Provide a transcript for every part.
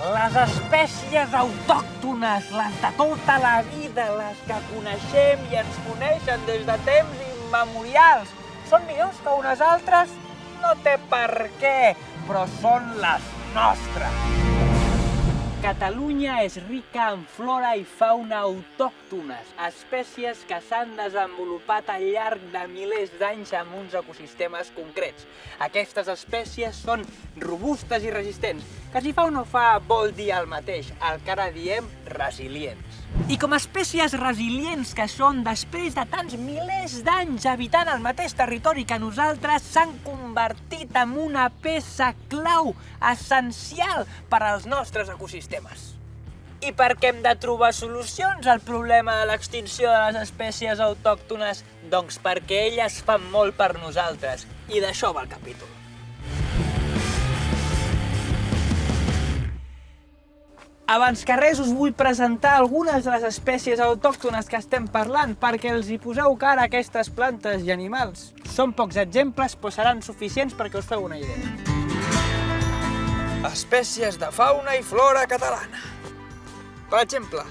Les espècies autòctones, les de tota la vida, les que coneixem i ens coneixen des de temps immemorials, són millors que unes altres? No té per què, però són les nostres. Catalunya és rica en flora i fauna autòctones, espècies que s'han desenvolupat al llarg de milers d'anys en uns ecosistemes concrets. Aquestes espècies són robustes i resistents, que si fa o no fa vol dir el mateix, el que ara diem resilients. I com a espècies resilients que són, després de tants milers d'anys habitant el mateix territori que nosaltres, s'han convertit en una peça clau, essencial per als nostres ecosistemes. I per què hem de trobar solucions al problema de l'extinció de les espècies autòctones? Doncs perquè elles fan molt per nosaltres, i d'això va el capítol. Abans que res us vull presentar algunes de les espècies autòctones que estem parlant perquè els hi poseu cara a aquestes plantes i animals. Són pocs exemples, però seran suficients perquè us feu una idea. Espècies de fauna i flora catalana. Per exemple,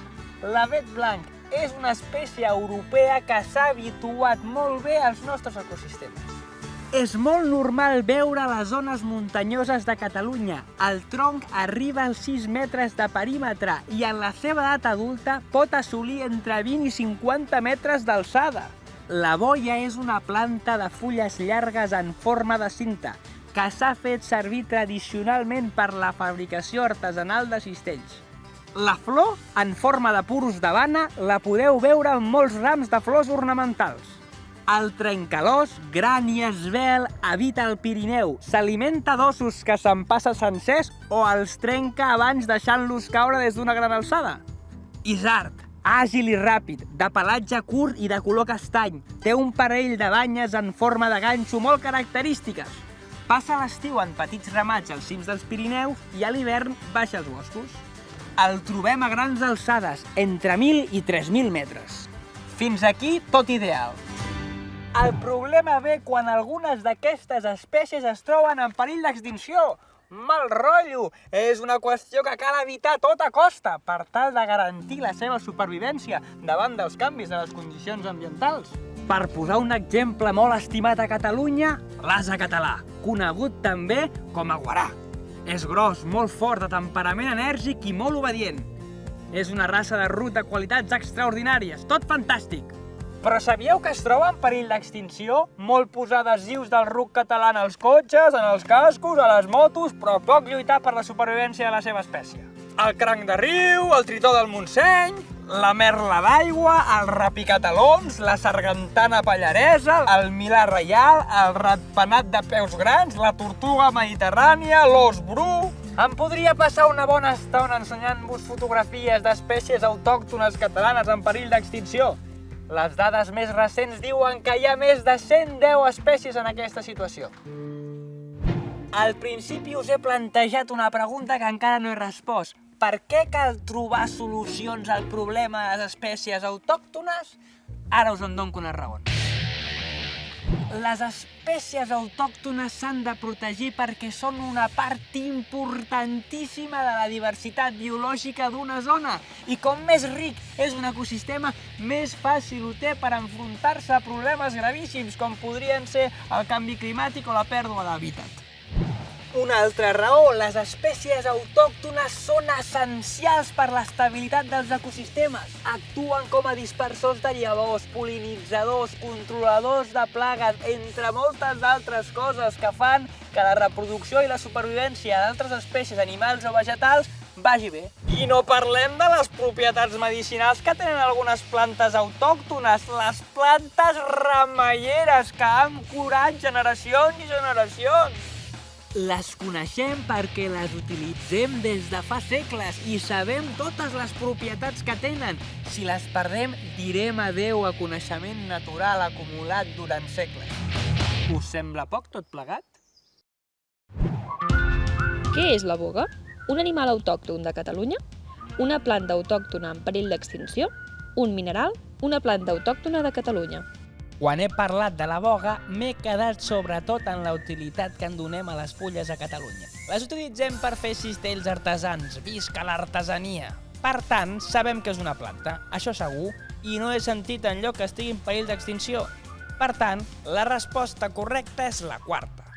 l'avet blanc és una espècie europea que s'ha habituat molt bé als nostres ecosistemes. És molt normal veure a les zones muntanyoses de Catalunya. El tronc arriba als 6 metres de perímetre i en la seva edat adulta pot assolir entre 20 i 50 metres d'alçada. La boia és una planta de fulles llargues en forma de cinta que s'ha fet servir tradicionalment per la fabricació artesanal de cistells. La flor, en forma de puros d'Havana, la podeu veure en molts rams de flors ornamentals. El trencalòs, gran i esvelt, habita al Pirineu. S'alimenta d'ossos que s'empassa sencers o els trenca abans deixant-los caure des d'una gran alçada. Isard, àgil i ràpid, de pelatge curt i de color castany. Té un parell de banyes en forma de ganxo molt característiques. Passa l'estiu en petits ramats als cims dels Pirineus i a l'hivern baixa als boscos. El trobem a grans alçades, entre 1.000 i 3.000 metres. Fins aquí tot ideal. El problema ve quan algunes d'aquestes espècies es troben en perill d'extinció. Mal rotllo! És una qüestió que cal evitar a tota costa per tal de garantir la seva supervivència davant dels canvis de les condicions ambientals. Per posar un exemple molt estimat a Catalunya, l'ase català, conegut també com a guarà. És gros, molt fort, de temperament enèrgic i molt obedient. És una raça de rut de qualitats extraordinàries, tot fantàstic. Però sabíeu que es troba en perill d'extinció? Molt posar adhesius del ruc català en els cotxes, en els cascos, a les motos, però poc lluitar per la supervivència de la seva espècie. El cranc de riu, el tritó del Montseny, la merla d'aigua, el rapicatalons, la sargantana pallaresa, el milà reial, el ratpenat de peus grans, la tortuga mediterrània, l'ós bru... Em podria passar una bona estona ensenyant-vos fotografies d'espècies autòctones catalanes en perill d'extinció. Les dades més recents diuen que hi ha més de 110 espècies en aquesta situació. Al principi us he plantejat una pregunta que encara no he respost. Per què cal trobar solucions al problema de les espècies autòctones? Ara us en dono unes raons. Les espècies autòctones s'han de protegir perquè són una part importantíssima de la diversitat biològica d'una zona. I com més ric és un ecosistema, més fàcil ho té per enfrontar-se a problemes gravíssims, com podrien ser el canvi climàtic o la pèrdua d'hàbitat. Una altra raó, les espècies autòctones són essencials per l'estabilitat dels ecosistemes. Actuen com a dispersors de llavors, pol·linitzadors, controladors de plagues, entre moltes d'altres coses que fan que la reproducció i la supervivència d'altres espècies animals o vegetals vagi bé. I no parlem de les propietats medicinals que tenen algunes plantes autòctones, les plantes remeieres que han curat generacions i generacions. Les coneixem perquè les utilitzem des de fa segles i sabem totes les propietats que tenen. Si les perdem, direm adeu a coneixement natural acumulat durant segles. Us sembla poc tot plegat? Què és la boga? Un animal autòcton de Catalunya? Una planta autòctona en perill d'extinció? Un mineral? Una planta autòctona de Catalunya. Quan he parlat de la boga, m'he quedat sobretot en la utilitat que en donem a les fulles a Catalunya. Les utilitzem per fer cistells artesans, visca l'artesania! Per tant, sabem que és una planta, això segur, i no he sentit enlloc que estigui en perill d'extinció. Per tant, la resposta correcta és la quarta.